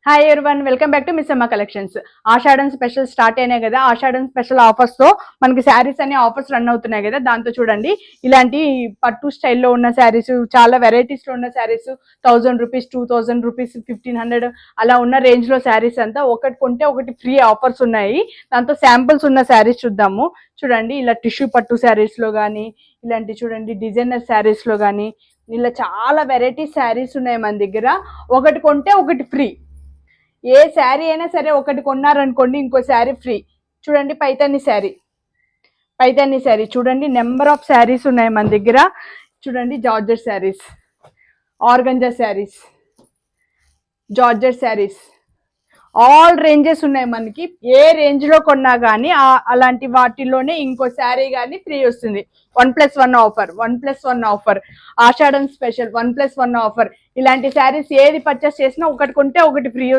Hi everyone, welcome back to miss అమ్మ collections. ఆషాఢం special start అయినాయి కదా. ఆషాఢం స్పెషల్ ఆఫర్స్ తో మనకి శారీస్ అనే ఆఫర్స్ రన్ అవుతున్నాయి కదా. దాంతో చూడండి, ఇలాంటి పట్టు స్టైల్లో ఉన్న శారీస్, చాలా వెరైటీస్ లో ఉన్న శారీస్, 1000 రూపీస్, 2000 రూపీస్, 1500 అలా ఉన్న రేంజ్ లో శారీస్ అంతా ఒకటి కొంటే ఒకటి ఫ్రీ ఆఫర్స్ ఉన్నాయి. దాంతో శాంపుల్స్ ఉన్న శారీస్ చూద్దాము. చూడండి, ఇలా టిష్యూ పట్టు శారీస్ లో కానీ, ఇలాంటి చూడండి డిజైనర్ శారీస్ లో కానీ, ఇలా చాలా వెరైటీ శారీస్ ఉన్నాయి మన దగ్గర. ఒకటి కొంటే ఒకటి ఫ్రీ. ఏ శారీ అయినా సరే ఒకటి కొన్నారనుకోండి ఇంకో శారీ ఫ్రీ. చూడండి, పైతాని శారీ చూడండి, నెంబర్ ఆఫ్ శారీస్ ఉన్నాయి మన దగ్గర. చూడండి, georgette saris, organza saris, georgette saris, all ranges ఉన్నాయి మనకి. ఏ రేంజ్ లో కొన్నా కానీ అలాంటి వాటిలోనే ఇంకో శారీ కానీ ఫ్రీ వస్తుంది. 1+1 ఆఫర్, 1+1 ఆఫర్, ఆషాఢం స్పెషల్ 1+1 ఆఫర్. ఇలాంటి శారీస్ ఏది పర్చేస్ చేసినా ఒకటి కొంటే ఒకటి ఫ్రీ.